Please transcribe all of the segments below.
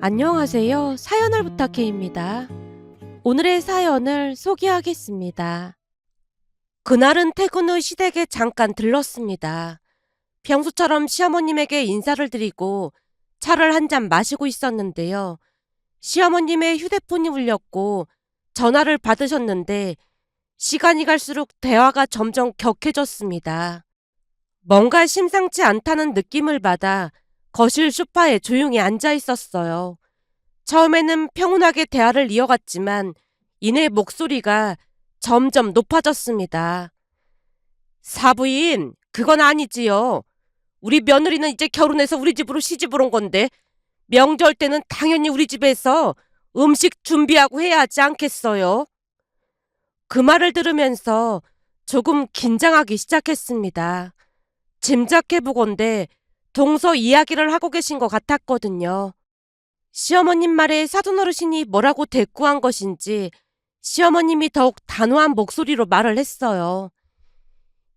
안녕하세요. 사연을 부탁해입니다. 오늘의 사연을 소개하겠습니다. 그날은 퇴근 후 시댁에 잠깐 들렀습니다. 평소처럼 시어머님에게 인사를 드리고 차를 한 잔 마시고 있었는데요. 시어머님의 휴대폰이 울렸고 전화를 받으셨는데 시간이 갈수록 대화가 점점 격해졌습니다. 뭔가 심상치 않다는 느낌을 받아 거실 소파에 조용히 앉아 있었어요. 처음에는 평온하게 대화를 이어갔지만 이내 목소리가 점점 높아졌습니다. 사부인, 그건 아니지요. 우리 며느리는 이제 결혼해서 우리 집으로 시집을 온 건데 명절 때는 당연히 우리 집에서 음식 준비하고 해야 하지 않겠어요? 그 말을 들으면서 조금 긴장하기 시작했습니다. 짐작해보건대 동서 이야기를 하고 계신 것 같았거든요. 시어머님 말에 사돈어르신이 뭐라고 대꾸한 것인지 시어머님이 더욱 단호한 목소리로 말을 했어요.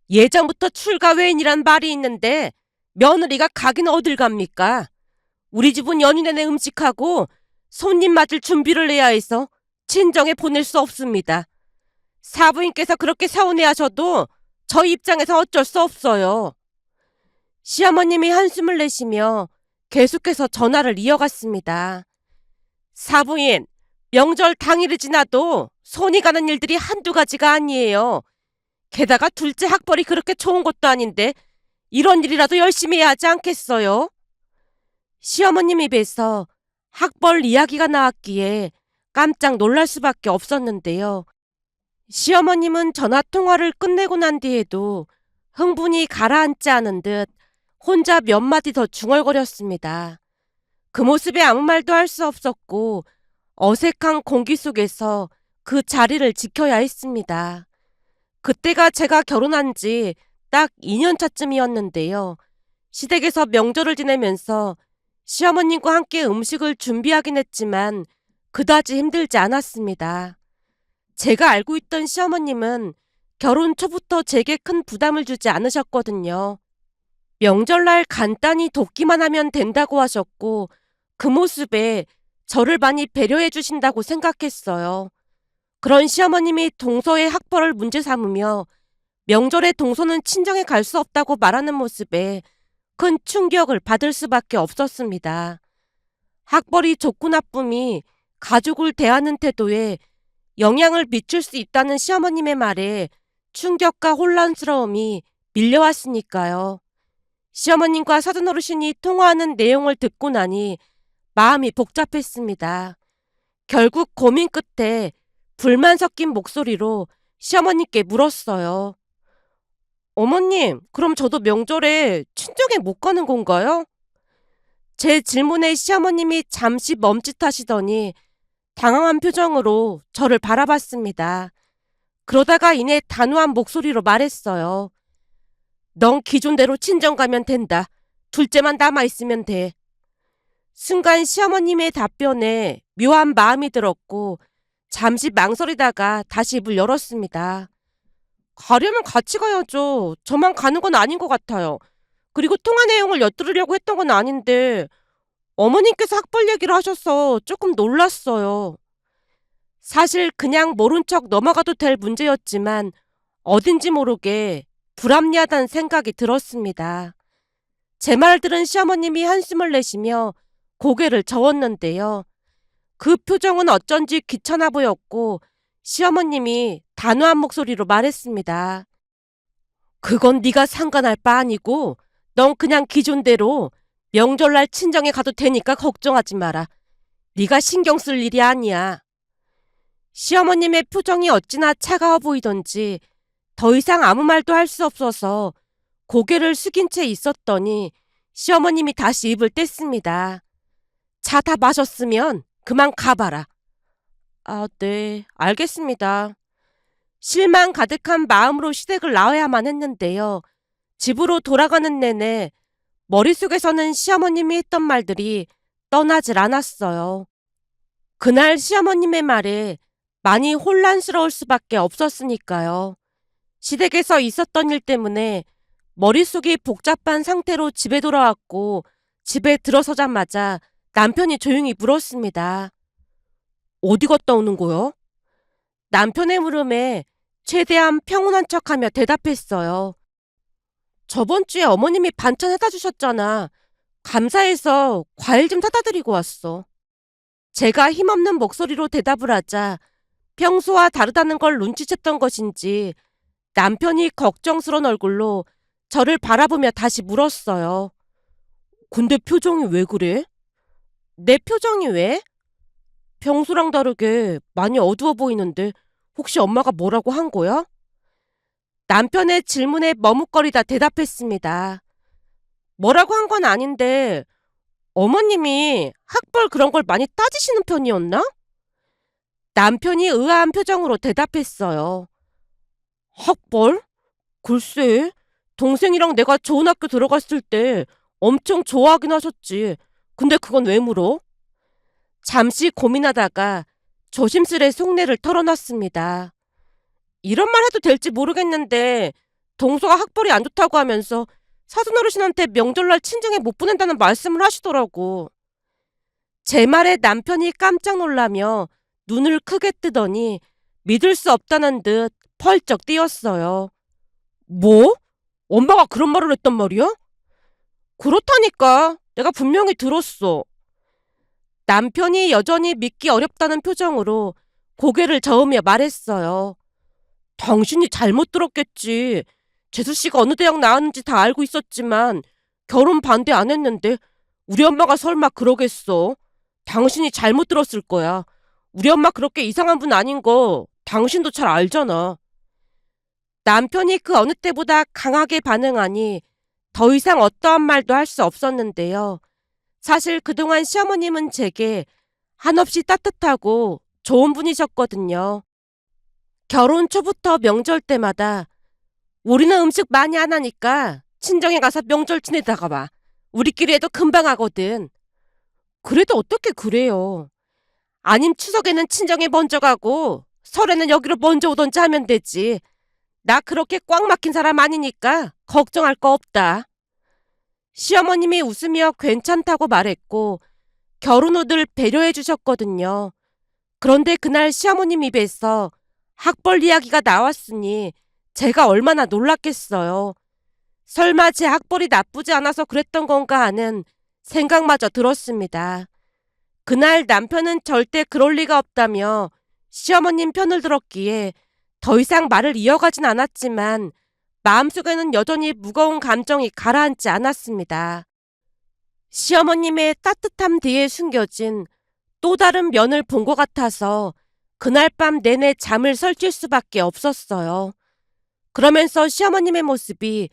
예전부터 출가 외인이란 말이 있는데 며느리가 가긴 어딜 갑니까? 우리 집은 연휴 내내 음식하고 손님 맞을 준비를 해야 해서 친정에 보낼 수 없습니다. 사부인께서 그렇게 서운해하셔도 저희 입장에서 어쩔 수 없어요. 시어머님이 한숨을 내쉬며 계속해서 전화를 이어갔습니다. 사부인, 명절 당일이 지나도 손이 가는 일들이 한두 가지가 아니에요. 게다가 둘째 학벌이 그렇게 좋은 것도 아닌데 이런 일이라도 열심히 해야 하지 않겠어요? 시어머님 입에서 학벌 이야기가 나왔기에 깜짝 놀랄 수밖에 없었는데요. 시어머님은 전화 통화를 끝내고 난 뒤에도 흥분이 가라앉지 않은 듯 혼자 몇 마디 더 중얼거렸습니다. 그 모습에 아무 말도 할 수 없었고 어색한 공기 속에서 그 자리를 지켜야 했습니다. 그때가 제가 결혼한 지 딱 2년 차쯤이었는데요. 시댁에서 명절을 지내면서 시어머님과 함께 음식을 준비하긴 했지만 그다지 힘들지 않았습니다. 제가 알고 있던 시어머님은 결혼 초부터 제게 큰 부담을 주지 않으셨거든요. 명절날 간단히 돕기만 하면 된다고 하셨고 그 모습에 저를 많이 배려해 주신다고 생각했어요. 그런 시어머님이 동서의 학벌을 문제 삼으며 명절에 동서는 친정에 갈 수 없다고 말하는 모습에 큰 충격을 받을 수밖에 없었습니다. 학벌이 좋고 나쁨이 가족을 대하는 태도에 영향을 미칠 수 있다는 시어머님의 말에 충격과 혼란스러움이 밀려왔으니까요. 시어머님과 사돈어르신이 통화하는 내용을 듣고 나니 마음이 복잡했습니다. 결국 고민 끝에 불만 섞인 목소리로 시어머님께 물었어요. 어머님, 그럼 저도 명절에 친정에 못 가는 건가요? 제 질문에 시어머님이 잠시 멈칫하시더니 당황한 표정으로 저를 바라봤습니다. 그러다가 이내 단호한 목소리로 말했어요. 넌 기존대로 친정 가면 된다. 둘째만 남아있으면 돼. 순간 시어머님의 답변에 묘한 마음이 들었고 잠시 망설이다가 다시 입을 열었습니다. 가려면 같이 가야죠. 저만 가는 건 아닌 것 같아요. 그리고 통화 내용을 엿들으려고 했던 건 아닌데 어머님께서 학벌 얘기를 하셔서 조금 놀랐어요. 사실 그냥 모른 척 넘어가도 될 문제였지만 어딘지 모르게 불합리하다는 생각이 들었습니다. 제 말을 들은 시어머님이 한숨을 내쉬며 고개를 저었는데요. 그 표정은 어쩐지 귀찮아 보였고 시어머님이 단호한 목소리로 말했습니다. 그건 네가 상관할 바 아니고 넌 그냥 기존대로 명절날 친정에 가도 되니까 걱정하지 마라. 네가 신경 쓸 일이 아니야. 시어머님의 표정이 어찌나 차가워 보이던지 더 이상 아무 말도 할 수 없어서 고개를 숙인 채 있었더니 시어머님이 다시 입을 뗐습니다. 차 다 마셨으면 그만 가봐라. 아, 네, 알겠습니다. 실망 가득한 마음으로 시댁을 나와야만 했는데요. 집으로 돌아가는 내내 머릿속에서는 시어머님이 했던 말들이 떠나질 않았어요. 그날 시어머님의 말에 많이 혼란스러울 수밖에 없었으니까요. 시댁에서 있었던 일 때문에 머릿속이 복잡한 상태로 집에 돌아왔고 집에 들어서자마자 남편이 조용히 물었습니다. 어디 갔다 오는 거야? 남편의 물음에 최대한 평온한 척하며 대답했어요. 저번 주에 어머님이 반찬 해다 주셨잖아. 감사해서 과일 좀 사다 드리고 왔어. 제가 힘없는 목소리로 대답을 하자 평소와 다르다는 걸 눈치챘던 것인지 남편이 걱정스러운 얼굴로 저를 바라보며 다시 물었어요. 근데 표정이 왜 그래? 내 표정이 왜? 평소랑 다르게 많이 어두워 보이는데 혹시 엄마가 뭐라고 한 거야? 남편의 질문에 머뭇거리다 대답했습니다. 뭐라고 한 건 아닌데 어머님이 학벌 그런 걸 많이 따지시는 편이었나? 남편이 의아한 표정으로 대답했어요. 학벌? 글쎄, 동생이랑 내가 좋은 학교 들어갔을 때 엄청 좋아하긴 하셨지. 근데 그건 왜 물어? 잠시 고민하다가 조심스레 속내를 털어놨습니다. 이런 말 해도 될지 모르겠는데 동서가 학벌이 안 좋다고 하면서 사돈어르신한테 명절날 친정에 못 보낸다는 말씀을 하시더라고. 제 말에 남편이 깜짝 놀라며 눈을 크게 뜨더니 믿을 수 없다는 듯 펄쩍 뛰었어요. 뭐? 엄마가 그런 말을 했단 말이야? 그렇다니까. 내가 분명히 들었어. 남편이 여전히 믿기 어렵다는 표정으로 고개를 저으며 말했어요. 당신이 잘못 들었겠지. 재수 씨가 어느 대학 나왔는지 다 알고 있었지만 결혼 반대 안 했는데 우리 엄마가 설마 그러겠어? 당신이 잘못 들었을 거야. 우리 엄마 그렇게 이상한 분 아닌 거 당신도 잘 알잖아. 남편이 그 어느 때보다 강하게 반응하니 더 이상 어떠한 말도 할 수 없었는데요. 사실 그동안 시어머님은 제게 한없이 따뜻하고 좋은 분이셨거든요. 결혼 초부터 명절 때마다 우리는 음식 많이 안 하니까 친정에 가서 명절 지내다가 와. 우리끼리 해도 금방 하거든. 그래도 어떻게 그래요. 아님 추석에는 친정에 먼저 가고 설에는 여기로 먼저 오던지 하면 되지. 나 그렇게 꽉 막힌 사람 아니니까 걱정할 거 없다. 시어머님이 웃으며 괜찮다고 말했고 결혼 후 늘 배려해 주셨거든요. 그런데 그날 시어머님 입에서 학벌 이야기가 나왔으니 제가 얼마나 놀랐겠어요. 설마 제 학벌이 나쁘지 않아서 그랬던 건가 하는 생각마저 들었습니다. 그날 남편은 절대 그럴 리가 없다며 시어머님 편을 들었기에 더 이상 말을 이어가진 않았지만 마음속에는 여전히 무거운 감정이 가라앉지 않았습니다. 시어머님의 따뜻함 뒤에 숨겨진 또 다른 면을 본 것 같아서 그날 밤 내내 잠을 설칠 수밖에 없었어요. 그러면서 시어머님의 모습이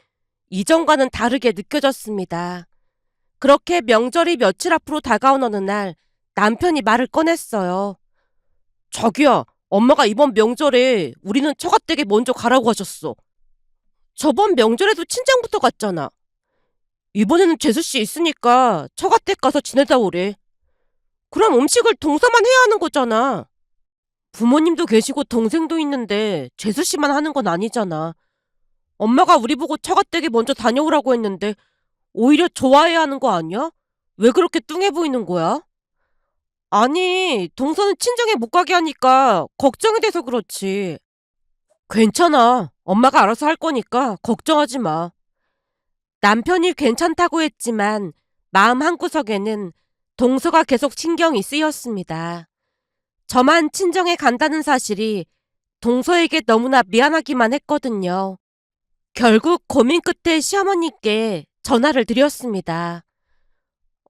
이전과는 다르게 느껴졌습니다. 그렇게 명절이 며칠 앞으로 다가온 어느 날 남편이 말을 꺼냈어요. 자기야, 엄마가 이번 명절에 우리는 처가댁에 먼저 가라고 하셨어. 저번 명절에도 친정부터 갔잖아. 이번에는 재수씨 있으니까 처가댁 가서 지내다 오래. 그럼 음식을 동서만 해야 하는 거잖아. 부모님도 계시고 동생도 있는데 재수씨만 하는 건 아니잖아. 엄마가 우리 보고 처가댁에 먼저 다녀오라고 했는데 오히려 좋아해야 하는 거 아니야? 왜 그렇게 뚱해 보이는 거야? 아니, 동서는 친정에 못 가게 하니까 걱정이 돼서 그렇지. 괜찮아. 엄마가 알아서 할 거니까 걱정하지 마. 남편이 괜찮다고 했지만 마음 한구석에는 동서가 계속 신경이 쓰였습니다. 저만 친정에 간다는 사실이 동서에게 너무나 미안하기만 했거든요. 결국 고민 끝에 시어머니께 전화를 드렸습니다.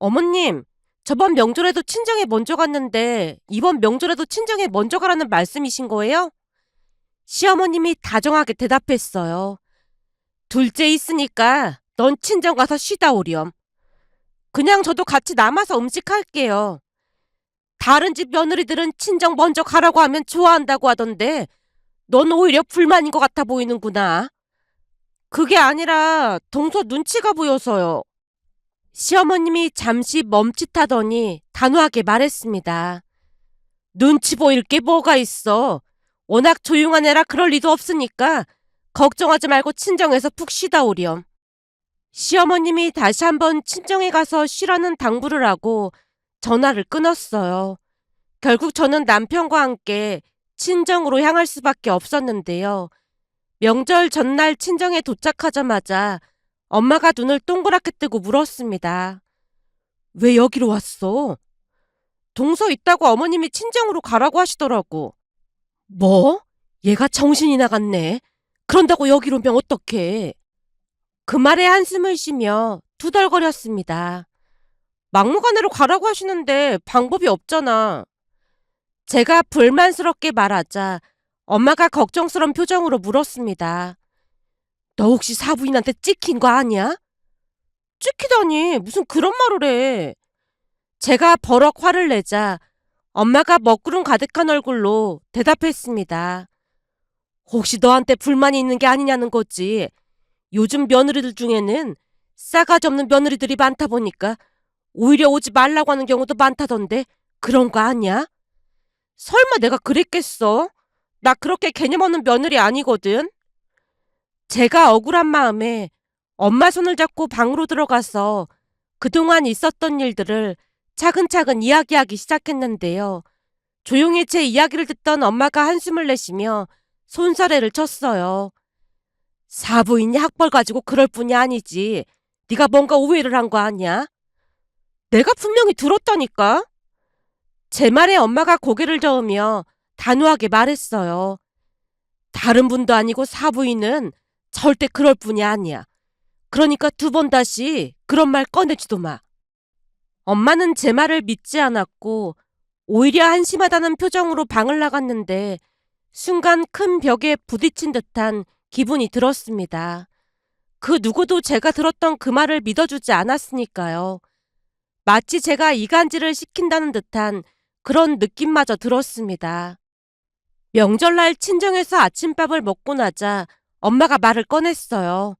어머님, 저번 명절에도 친정에 먼저 갔는데 이번 명절에도 친정에 먼저 가라는 말씀이신 거예요? 시어머님이 다정하게 대답했어요. 둘째 있으니까 넌 친정 가서 쉬다 오렴. 그냥 저도 같이 남아서 음식할게요. 다른 집 며느리들은 친정 먼저 가라고 하면 좋아한다고 하던데 넌 오히려 불만인 것 같아 보이는구나. 그게 아니라 동서 눈치가 보여서요. 시어머님이 잠시 멈칫하더니 단호하게 말했습니다. 눈치 보일 게 뭐가 있어. 워낙 조용한 애라 그럴 리도 없으니까 걱정하지 말고 친정에서 푹 쉬다 오렴. 시어머님이 다시 한번 친정에 가서 쉬라는 당부를 하고 전화를 끊었어요. 결국 저는 남편과 함께 친정으로 향할 수밖에 없었는데요. 명절 전날 친정에 도착하자마자 엄마가 눈을 동그랗게 뜨고 물었습니다. 왜 여기로 왔어? 동서 있다고 어머님이 친정으로 가라고 하시더라고. 뭐? 얘가 정신이 나갔네. 그런다고 여기로 오면 어떡해. 그 말에 한숨을 쉬며 투덜거렸습니다. 막무가내로 가라고 하시는데 방법이 없잖아. 제가 불만스럽게 말하자 엄마가 걱정스러운 표정으로 물었습니다. 너 혹시 사부인한테 찍힌 거 아니야? 찍히다니 무슨 그런 말을 해. 제가 버럭 화를 내자 엄마가 먹구름 가득한 얼굴로 대답했습니다. 혹시 너한테 불만이 있는 게 아니냐는 거지. 요즘 며느리들 중에는 싸가지 없는 며느리들이 많다 보니까 오히려 오지 말라고 하는 경우도 많다던데 그런 거 아니야? 설마 내가 그랬겠어? 나 그렇게 개념 없는 며느리 아니거든. 제가 억울한 마음에 엄마 손을 잡고 방으로 들어가서 그동안 있었던 일들을 차근차근 이야기하기 시작했는데요. 조용히 제 이야기를 듣던 엄마가 한숨을 내쉬며 손사래를 쳤어요. 사부인이 학벌 가지고 그럴 뿐이 아니지. 네가 뭔가 오해를 한 거 아니야? 내가 분명히 들었다니까. 제 말에 엄마가 고개를 저으며 단호하게 말했어요. 다른 분도 아니고 사부인은 절대 그럴 뿐이 아니야. 그러니까 두 번 다시 그런 말 꺼내지도 마. 엄마는 제 말을 믿지 않았고 오히려 한심하다는 표정으로 방을 나갔는데 순간 큰 벽에 부딪힌 듯한 기분이 들었습니다. 그 누구도 제가 들었던 그 말을 믿어주지 않았으니까요. 마치 제가 이간질을 시킨다는 듯한 그런 느낌마저 들었습니다. 명절날 친정에서 아침밥을 먹고 나자 엄마가 말을 꺼냈어요.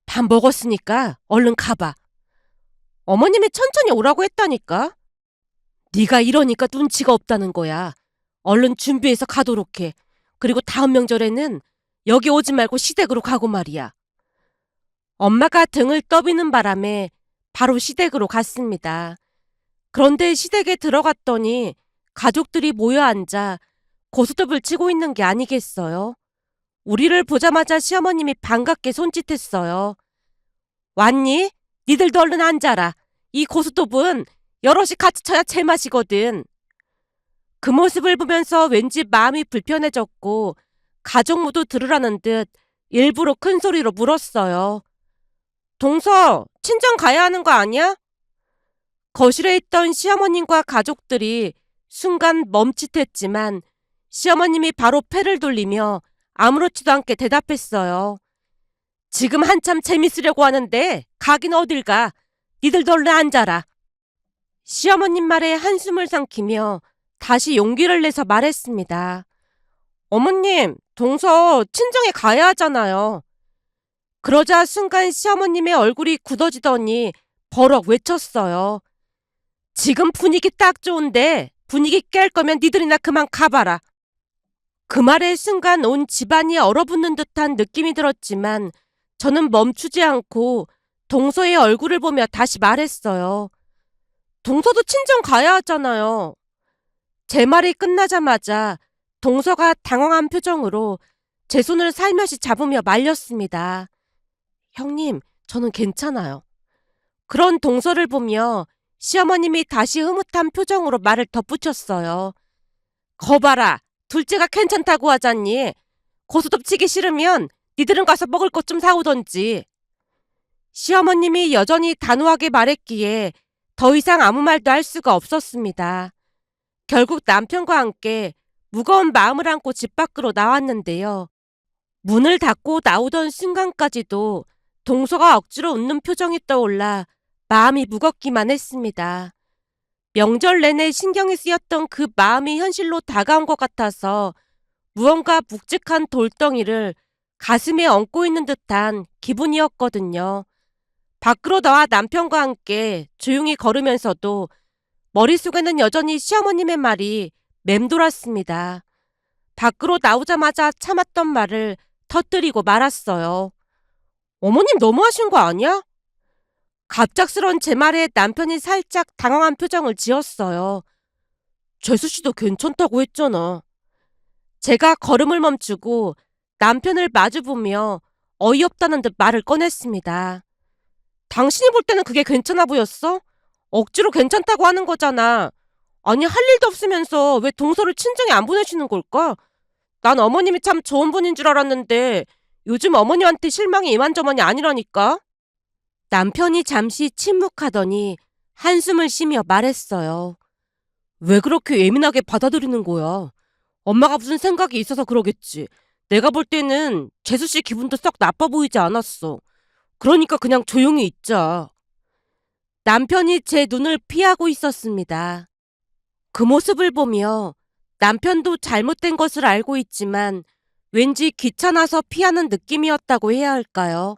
밥 먹었으니까 얼른 가봐. 어머님이 천천히 오라고 했다니까. 네가 이러니까 눈치가 없다는 거야. 얼른 준비해서 가도록 해. 그리고 다음 명절에는 여기 오지 말고 시댁으로 가고 말이야. 엄마가 등을 떠비는 바람에 바로 시댁으로 갔습니다. 그런데 시댁에 들어갔더니 가족들이 모여 앉아 고스톱을 치고 있는 게 아니겠어요? 우리를 보자마자 시어머님이 반갑게 손짓했어요. 왔니? 니들도 얼른 앉아라. 이 고스톱은 여럿이 같이 쳐야 제맛이거든. 그 모습을 보면서 왠지 마음이 불편해졌고 가족 모두 들으라는 듯 일부러 큰 소리로 물었어요. 동서, 친정 가야 하는 거 아니야? 거실에 있던 시어머님과 가족들이 순간 멈칫했지만 시어머님이 바로 패를 돌리며 아무렇지도 않게 대답했어요. 지금 한참 재밌으려고 하는데 가긴 어딜 가. 니들도 얼른 앉아라. 시어머님 말에 한숨을 삼키며 다시 용기를 내서 말했습니다. 어머님, 동서 친정에 가야 하잖아요. 그러자 순간 시어머님의 얼굴이 굳어지더니 버럭 외쳤어요. 지금 분위기 딱 좋은데 분위기 깰 거면 니들이나 그만 가봐라. 그 말에 순간 온 집안이 얼어붙는 듯한 느낌이 들었지만 저는 멈추지 않고 동서의 얼굴을 보며 다시 말했어요. 동서도 친정 가야 하잖아요. 제 말이 끝나자마자 동서가 당황한 표정으로 제 손을 살며시 잡으며 말렸습니다. 형님, 저는 괜찮아요. 그런 동서를 보며 시어머님이 다시 흐뭇한 표정으로 말을 덧붙였어요. 거봐라, 둘째가 괜찮다고 하잖니. 고스톱 치기 싫으면 니들은 가서 먹을 것 좀 사오던지. 시어머님이 여전히 단호하게 말했기에 더 이상 아무 말도 할 수가 없었습니다. 결국 남편과 함께 무거운 마음을 안고 집 밖으로 나왔는데요. 문을 닫고 나오던 순간까지도 동서가 억지로 웃는 표정이 떠올라 마음이 무겁기만 했습니다. 명절 내내 신경이 쓰였던 그 마음이 현실로 다가온 것 같아서 무언가 묵직한 돌덩이를 가슴에 얹고 있는 듯한 기분이었거든요. 밖으로 나와 남편과 함께 조용히 걸으면서도 머릿속에는 여전히 시어머님의 말이 맴돌았습니다. 밖으로 나오자마자 참았던 말을 터뜨리고 말았어요. 어머님 너무하신 거 아니야? 갑작스런 제 말에 남편이 살짝 당황한 표정을 지었어요. 재수 씨도 괜찮다고 했잖아. 제가 걸음을 멈추고 남편을 마주보며 어이없다는 듯 말을 꺼냈습니다. 당신이 볼 때는 그게 괜찮아 보였어? 억지로 괜찮다고 하는 거잖아. 아니, 할 일도 없으면서 왜 동서를 친정에 안 보내시는 걸까? 난 어머님이 참 좋은 분인 줄 알았는데 요즘 어머님한테 실망이 이만저만이 아니라니까? 남편이 잠시 침묵하더니 한숨을 쉬며 말했어요. 왜 그렇게 예민하게 받아들이는 거야? 엄마가 무슨 생각이 있어서 그러겠지. 내가 볼 때는 재수 씨 기분도 썩 나빠 보이지 않았어. 그러니까 그냥 조용히 있자. 남편이 제 눈을 피하고 있었습니다. 그 모습을 보며 남편도 잘못된 것을 알고 있지만 왠지 귀찮아서 피하는 느낌이었다고 해야 할까요?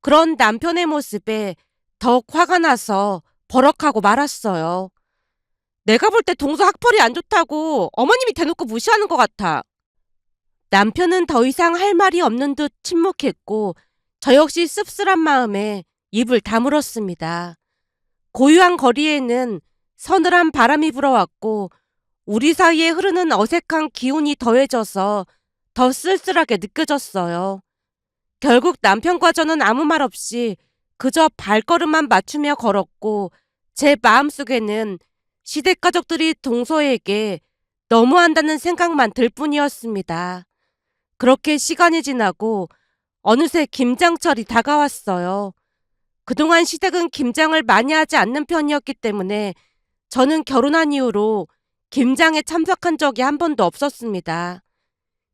그런 남편의 모습에 더욱 화가 나서 버럭하고 말았어요. 내가 볼 때 동서 학벌이 안 좋다고 어머님이 대놓고 무시하는 것 같아. 남편은 더 이상 할 말이 없는 듯 침묵했고 저 역시 씁쓸한 마음에 입을 다물었습니다. 고요한 거리에는 서늘한 바람이 불어왔고 우리 사이에 흐르는 어색한 기운이 더해져서 더 쓸쓸하게 느껴졌어요. 결국 남편과 저는 아무 말 없이 그저 발걸음만 맞추며 걸었고 제 마음속에는 시댁 가족들이 동서에게 너무한다는 생각만 들 뿐이었습니다. 그렇게 시간이 지나고 어느새 김장철이 다가왔어요. 그동안 시댁은 김장을 많이 하지 않는 편이었기 때문에 저는 결혼한 이후로 김장에 참석한 적이 한 번도 없었습니다.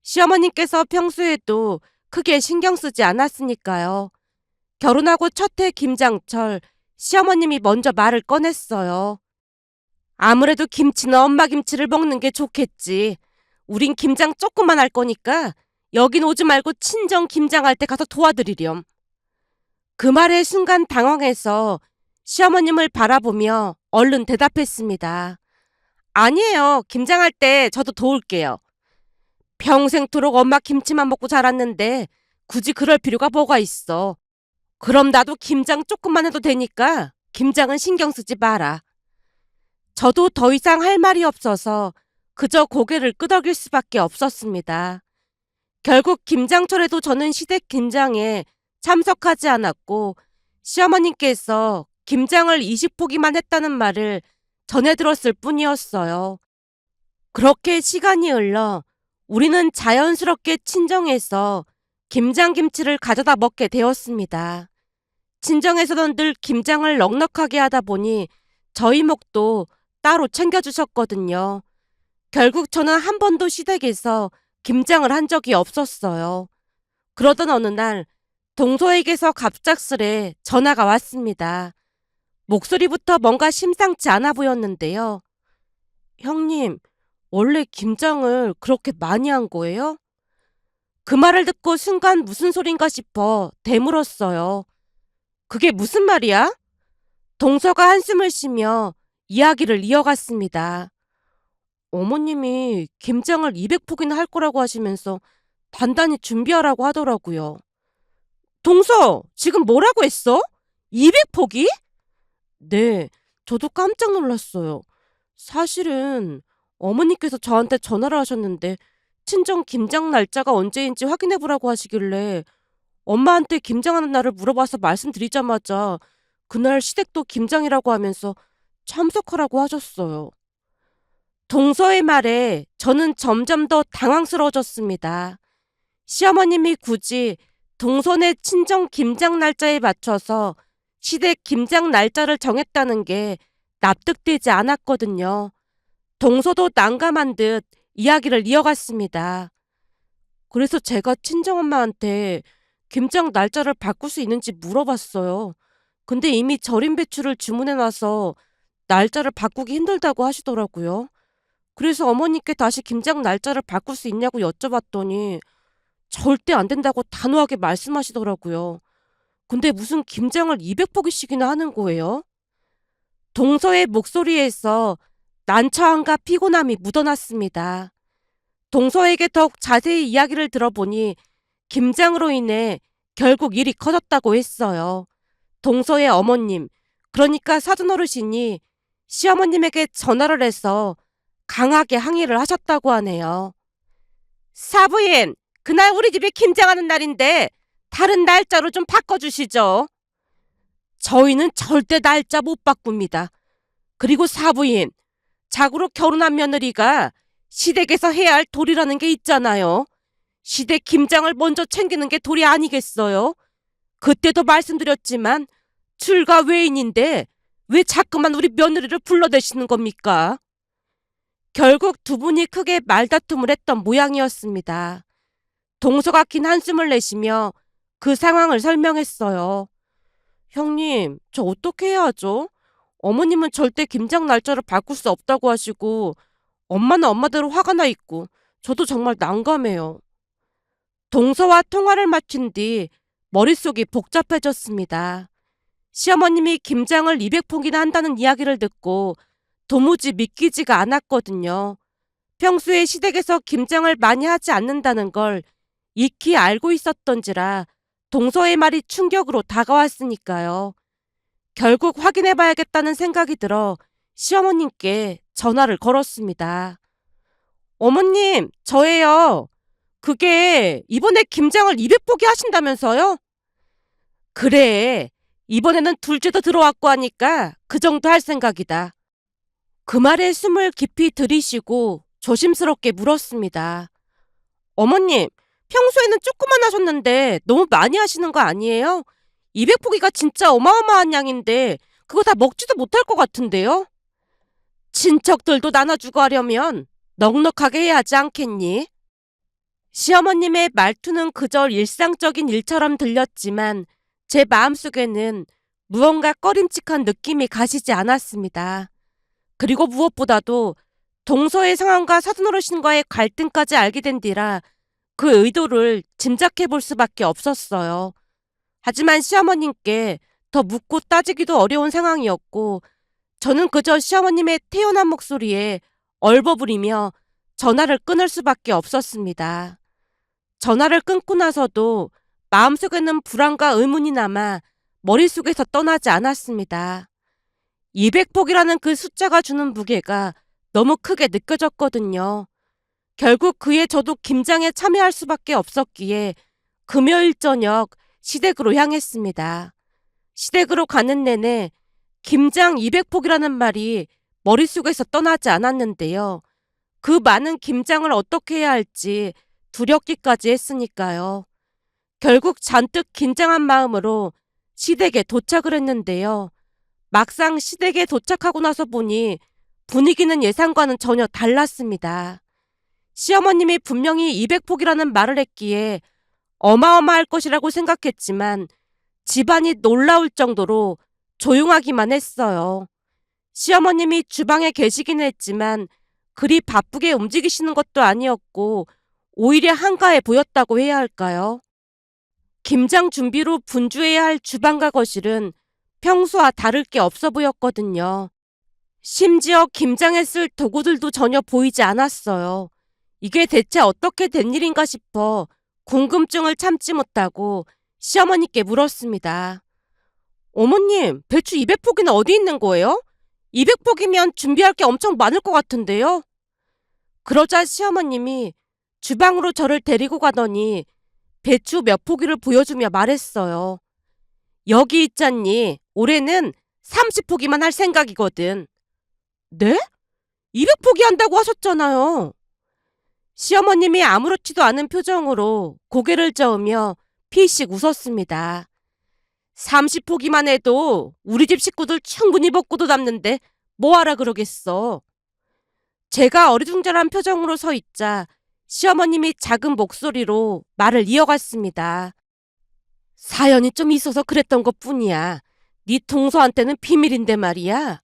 시어머님께서 평소에도 크게 신경 쓰지 않았으니까요. 결혼하고 첫 해 김장철 시어머님이 먼저 말을 꺼냈어요. 아무래도 김치는 엄마 김치를 먹는 게 좋겠지. 우린 김장 조금만 할 거니까 여긴 오지 말고 친정 김장할 때 가서 도와드리렴. 그 말에 순간 당황해서 시어머님을 바라보며 얼른 대답했습니다. 아니에요. 김장할 때 저도 도울게요. 평생토록 엄마 김치만 먹고 자랐는데 굳이 그럴 필요가 뭐가 있어. 그럼 나도 김장 조금만 해도 되니까 김장은 신경 쓰지 마라. 저도 더 이상 할 말이 없어서 그저 고개를 끄덕일 수밖에 없었습니다. 결국 김장철에도 저는 시댁 김장에 참석하지 않았고 시어머님께서 김장을 20포기만 했다는 말을 전해 들었을 뿐이었어요. 그렇게 시간이 흘러 우리는 자연스럽게 친정에서 김장김치를 가져다 먹게 되었습니다. 친정에서는 늘 김장을 넉넉하게 하다 보니 저희 목도 따로 챙겨주셨거든요. 결국 저는 한 번도 시댁에서 김장을 한 적이 없었어요. 그러던 어느 날 동서에게서 갑작스레 전화가 왔습니다. 목소리부터 뭔가 심상치 않아 보였는데요. 형님, 원래 김장을 그렇게 많이 한 거예요? 그 말을 듣고 순간 무슨 소린가 싶어 되물었어요. 그게 무슨 말이야? 동서가 한숨을 쉬며 이야기를 이어갔습니다. 어머님이 김장을 200포기나 할 거라고 하시면서 단단히 준비하라고 하더라고요. 동서, 지금 뭐라고 했어? 200포기? 네, 저도 깜짝 놀랐어요. 사실은 어머니께서 저한테 전화를 하셨는데 친정 김장 날짜가 언제인지 확인해 보라고 하시길래 엄마한테 김장하는 날을 물어봐서 말씀드리자마자 그날 시댁도 김장이라고 하면서 참석하라고 하셨어요. 동서의 말에 저는 점점 더 당황스러워졌습니다. 시어머님이 굳이 동서네 친정 김장 날짜에 맞춰서 시댁 김장 날짜를 정했다는 게 납득되지 않았거든요. 동서도 난감한 듯 이야기를 이어갔습니다. 그래서 제가 친정엄마한테 김장 날짜를 바꿀 수 있는지 물어봤어요. 근데 이미 절임 배추를 주문해놔서 날짜를 바꾸기 힘들다고 하시더라고요. 그래서 어머니께 다시 김장 날짜를 바꿀 수 있냐고 여쭤봤더니 절대 안 된다고 단호하게 말씀하시더라고요. 근데 무슨 김장을 200포기씩이나 하는 거예요? 동서의 목소리에서 난처함과 피곤함이 묻어났습니다. 동서에게 더욱 자세히 이야기를 들어보니 김장으로 인해 결국 일이 커졌다고 했어요. 동서의 어머님, 그러니까 사돈어르신이 시어머님에게 전화를 해서 강하게 항의를 하셨다고 하네요. 사부인, 그날 우리 집이 김장하는 날인데 다른 날짜로 좀 바꿔주시죠. 저희는 절대 날짜 못 바꿉니다. 그리고 사부인, 자고로 결혼한 며느리가 시댁에서 해야 할 도리라는 게 있잖아요. 시댁 김장을 먼저 챙기는 게 도리 아니겠어요? 그때도 말씀드렸지만 출가 외인인데 왜 자꾸만 우리 며느리를 불러대시는 겁니까? 결국 두 분이 크게 말다툼을 했던 모양이었습니다. 동서가 긴 한숨을 내쉬며 그 상황을 설명했어요. 형님, 저 어떻게 해야 하죠? 어머님은 절대 김장 날짜를 바꿀 수 없다고 하시고 엄마는 엄마대로 화가 나 있고 저도 정말 난감해요. 동서와 통화를 마친 뒤 머릿속이 복잡해졌습니다. 시어머님이 김장을 200포기나 한다는 이야기를 듣고 도무지 믿기지가 않았거든요. 평소에 시댁에서 김장을 많이 하지 않는다는 걸 익히 알고 있었던지라 동서의 말이 충격으로 다가왔으니까요. 결국 확인해봐야겠다는 생각이 들어 시어머님께 전화를 걸었습니다. 어머님, 저예요. 그게 이번에 김장을 200포기 하신다면서요? 그래, 이번에는 둘째도 들어왔고 하니까 그 정도 할 생각이다. 그 말에 숨을 깊이 들이쉬고 조심스럽게 물었습니다. 어머님, 평소에는 조금만 하셨는데 너무 많이 하시는 거 아니에요? 200포기가 진짜 어마어마한 양인데 그거 다 먹지도 못할 것 같은데요? 친척들도 나눠주고 하려면 넉넉하게 해야 하지 않겠니? 시어머님의 말투는 그저 일상적인 일처럼 들렸지만 제 마음속에는 무언가 꺼림칙한 느낌이 가시지 않았습니다. 그리고 무엇보다도 동서의 상황과 사돈어르신과의 갈등까지 알게 된 뒤라 그 의도를 짐작해 볼 수밖에 없었어요. 하지만 시어머님께 더 묻고 따지기도 어려운 상황이었고 저는 그저 시어머님의 태연한 목소리에 얼버무리며 전화를 끊을 수밖에 없었습니다. 전화를 끊고 나서도 마음속에는 불안과 의문이 남아 머릿속에서 떠나지 않았습니다. 200폭이라는 그 숫자가 주는 무게가 너무 크게 느껴졌거든요. 결국 그에 저도 김장에 참여할 수밖에 없었기에 금요일 저녁 시댁으로 향했습니다. 시댁으로 가는 내내 김장 200폭이라는 말이 머릿속에서 떠나지 않았는데요. 그 많은 김장을 어떻게 해야 할지 두렵기까지 했으니까요. 결국 잔뜩 긴장한 마음으로 시댁에 도착을 했는데요. 막상 시댁에 도착하고 나서 보니 분위기는 예상과는 전혀 달랐습니다. 시어머님이 분명히 200폭이라는 말을 했기에 어마어마할 것이라고 생각했지만 집안이 놀라울 정도로 조용하기만 했어요. 시어머님이 주방에 계시긴 했지만 그리 바쁘게 움직이시는 것도 아니었고 오히려 한가해 보였다고 해야 할까요? 김장 준비로 분주해야 할 주방과 거실은 평소와 다를 게 없어 보였거든요. 심지어 김장에 쓸 도구들도 전혀 보이지 않았어요. 이게 대체 어떻게 된 일인가 싶어 궁금증을 참지 못하고 시어머니께 물었습니다. 어머님, 배추 200포기는 어디 있는 거예요? 200포기면 준비할 게 엄청 많을 것 같은데요? 그러자 시어머님이 주방으로 저를 데리고 가더니 배추 몇 포기를 보여주며 말했어요. 여기 있잖니. 올해는 30포기만 할 생각이거든. 네? 200포기 한다고 하셨잖아요. 시어머님이 아무렇지도 않은 표정으로 고개를 저으며 피식 웃었습니다. 30포기만 해도 우리 집 식구들 충분히 먹고도 남는데 뭐하라 그러겠어. 제가 어리둥절한 표정으로 서 있자 시어머님이 작은 목소리로 말을 이어갔습니다. 사연이 좀 있어서 그랬던 것뿐이야. 네 동서한테는 비밀인데 말이야.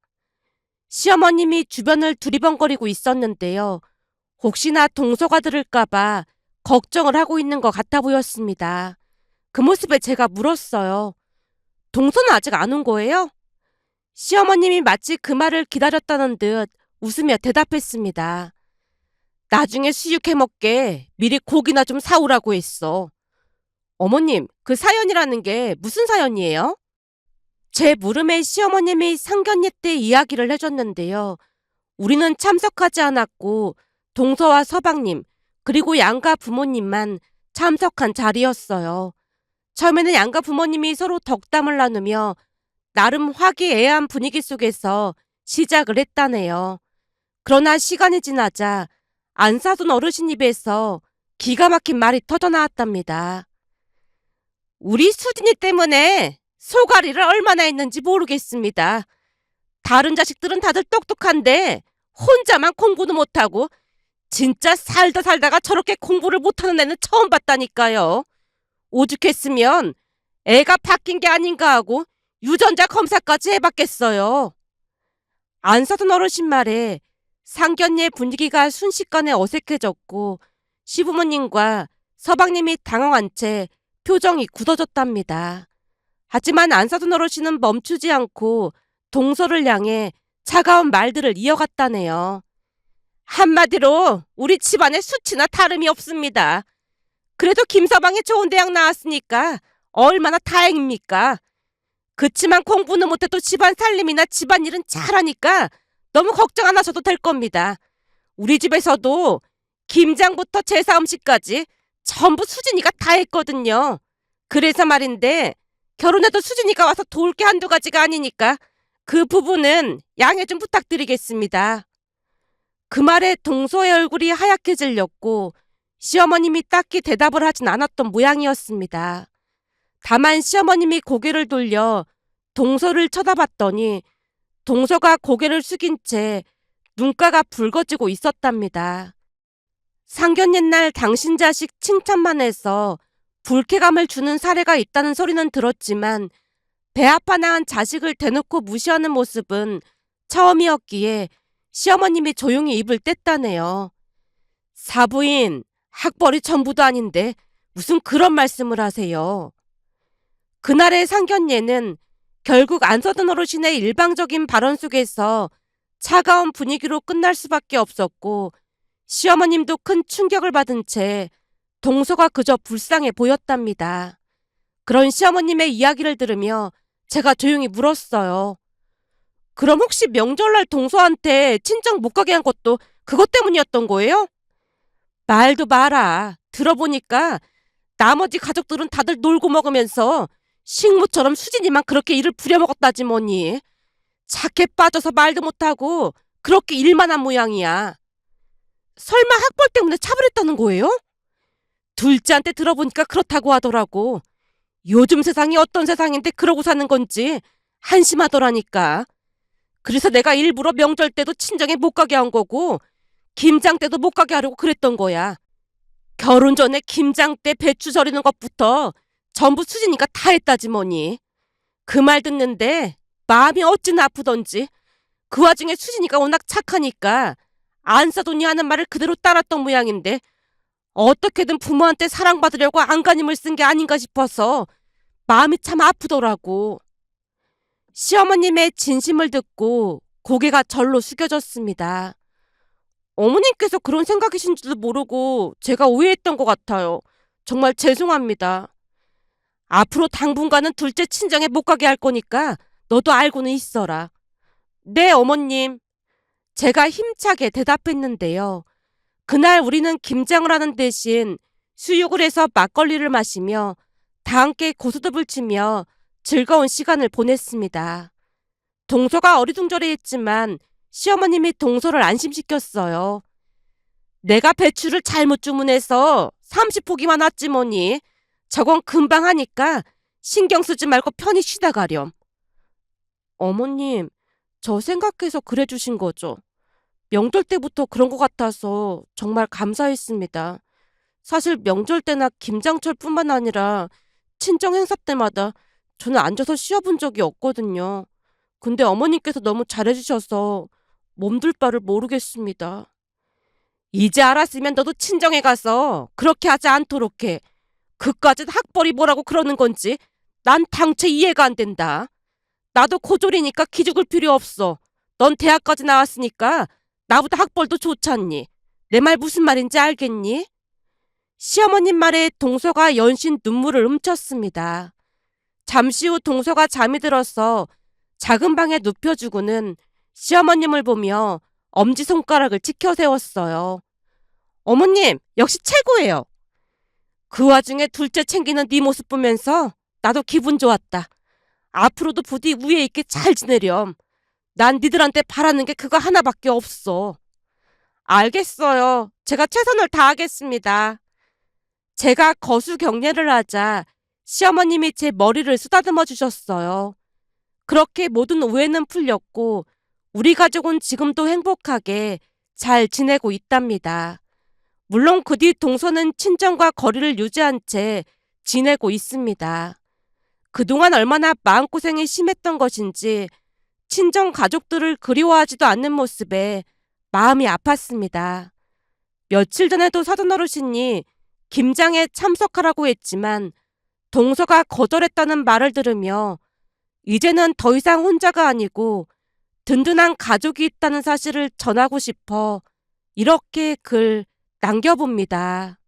시어머님이 주변을 두리번거리고 있었는데요. 혹시나 동서가 들을까봐 걱정을 하고 있는 것 같아 보였습니다. 그 모습에 제가 물었어요. 동서는 아직 안 온 거예요? 시어머님이 마치 그 말을 기다렸다는 듯 웃으며 대답했습니다. 나중에 수육해 먹게 미리 고기나 좀 사오라고 했어. 어머님, 그 사연이라는 게 무슨 사연이에요? 제 물음에 시어머님이 상견례 때 이야기를 해줬는데요. 우리는 참석하지 않았고 동서와 서방님 그리고 양가 부모님만 참석한 자리였어요. 처음에는 양가 부모님이 서로 덕담을 나누며 나름 화기애애한 분위기 속에서 시작을 했다네요. 그러나 시간이 지나자 안사돈 어르신 입에서 기가 막힌 말이 터져나왔답니다. 우리 수진이 때문에 소가리를 얼마나 했는지 모르겠습니다. 다른 자식들은 다들 똑똑한데 혼자만 공부도 못하고 진짜 살다 살다가 저렇게 공부를 못하는 애는 처음 봤다니까요. 오죽했으면 애가 바뀐 게 아닌가 하고 유전자 검사까지 해봤겠어요. 안사돈 어르신 말에 상견례 분위기가 순식간에 어색해졌고 시부모님과 서방님이 당황한 채 표정이 굳어졌답니다. 하지만 안사돈 어르신은 멈추지 않고 동서를 향해 차가운 말들을 이어갔다네요. 한마디로 우리 집안의 수치나 다름이 없습니다. 그래도 김서방이 좋은 대학 나왔으니까 얼마나 다행입니까? 그치만 공부는 못해도 집안 살림이나 집안일은 잘하니까 너무 걱정 안 하셔도 될 겁니다. 우리 집에서도 김장부터 제사 음식까지 전부 수진이가 다 했거든요. 그래서 말인데 결혼해도 수진이가 와서 도울 게 한두 가지가 아니니까 그 부분은 양해 좀 부탁드리겠습니다. 그 말에 동서의 얼굴이 하얗게 질렸고 시어머님이 딱히 대답을 하진 않았던 모양이었습니다. 다만 시어머님이 고개를 돌려 동서를 쳐다봤더니 동서가 고개를 숙인 채 눈가가 붉어지고 있었답니다. 상견 옛날 당신 자식 칭찬만 해서 불쾌감을 주는 사례가 있다는 소리는 들었지만 배 아파 낳은 자식을 대놓고 무시하는 모습은 처음이었기에 시어머님이 조용히 입을 뗐다네요. 사부인, 학벌이 전부도 아닌데 무슨 그런 말씀을 하세요. 그날의 상견례는 결국 안서든 어르신의 일방적인 발언 속에서 차가운 분위기로 끝날 수밖에 없었고 시어머님도 큰 충격을 받은 채 동서가 그저 불쌍해 보였답니다. 그런 시어머님의 이야기를 들으며 제가 조용히 물었어요. 그럼 혹시 명절날 동서한테 친정 못 가게 한 것도 그것 때문이었던 거예요? 말도 마라. 들어보니까 나머지 가족들은 다들 놀고 먹으면서 식모처럼 수진이만 그렇게 일을 부려먹었다지 뭐니. 착해 빠져서 말도 못하고 그렇게 일만 한 모양이야. 설마 학벌 때문에 차별했다는 거예요? 둘째한테 들어보니까 그렇다고 하더라고. 요즘 세상이 어떤 세상인데 그러고 사는 건지 한심하더라니까. 그래서 내가 일부러 명절 때도 친정에 못 가게 한 거고 김장 때도 못 가게 하려고 그랬던 거야. 결혼 전에 김장 때 배추 절이는 것부터 전부 수진이가 다 했다지 뭐니. 그 말 듣는데 마음이 어찌나 아프던지. 그 와중에 수진이가 워낙 착하니까 안사돈이 하는 말을 그대로 따랐던 모양인데 어떻게든 부모한테 사랑받으려고 안간힘을 쓴 게 아닌가 싶어서 마음이 참 아프더라고. 시어머님의 진심을 듣고 고개가 절로 숙여졌습니다. 어머님께서 그런 생각이신 줄도 모르고 제가 오해했던 것 같아요. 정말 죄송합니다. 앞으로 당분간은 둘째 친정에 못 가게 할 거니까 너도 알고는 있어라. 네, 어머님. 제가 힘차게 대답했는데요. 그날 우리는 김장을 하는 대신 수육을 해서 막걸리를 마시며 다 함께 고스톱을 치며 즐거운 시간을 보냈습니다. 동서가 어리둥절해했지만 시어머님이 동서를 안심시켰어요. 내가 배추를 잘못 주문해서 30포기만 왔지 뭐니. 저건 금방 하니까 신경 쓰지 말고 편히 쉬다 가렴. 어머님, 저 생각해서 그래 주신 거죠. 명절 때부터 그런 것 같아서 정말 감사했습니다. 사실 명절 때나 김장철뿐만 아니라 친정 행사 때마다 저는 앉아서 쉬어본 적이 없거든요. 근데 어머님께서 너무 잘해주셔서 몸둘 바를 모르겠습니다. 이제 알았으면 너도 친정에 가서 그렇게 하지 않도록 해. 그까짓 학벌이 뭐라고 그러는 건지 난 당최 이해가 안 된다. 나도 고졸이니까 기죽을 필요 없어. 넌 대학까지 나왔으니까 나보다 학벌도 좋잖니. 내 말 무슨 말인지 알겠니? 시어머님 말에 동서가 연신 눈물을 훔쳤습니다. 잠시 후 동서가 잠이 들어서 작은 방에 눕혀주고는 시어머님을 보며 엄지손가락을 치켜 세웠어요. 어머님, 역시 최고예요. 그 와중에 둘째 챙기는 네 모습 보면서 나도 기분 좋았다. 앞으로도 부디 위에 있게 잘 지내렴. 난 니들한테 바라는 게 그거 하나밖에 없어. 알겠어요. 제가 최선을 다하겠습니다. 제가 거수 경례를 하자 시어머님이 제 머리를 쓰다듬어 주셨어요. 그렇게 모든 오해는 풀렸고 우리 가족은 지금도 행복하게 잘 지내고 있답니다. 물론 그 뒤 동서는 친정과 거리를 유지한 채 지내고 있습니다. 그동안 얼마나 마음고생이 심했던 것인지 친정 가족들을 그리워하지도 않는 모습에 마음이 아팠습니다. 며칠 전에도 사돈어르신이 김장에 참석하라고 했지만 동서가 거절했다는 말을 들으며 이제는 더 이상 혼자가 아니고 든든한 가족이 있다는 사실을 전하고 싶어 이렇게 글 남겨봅니다.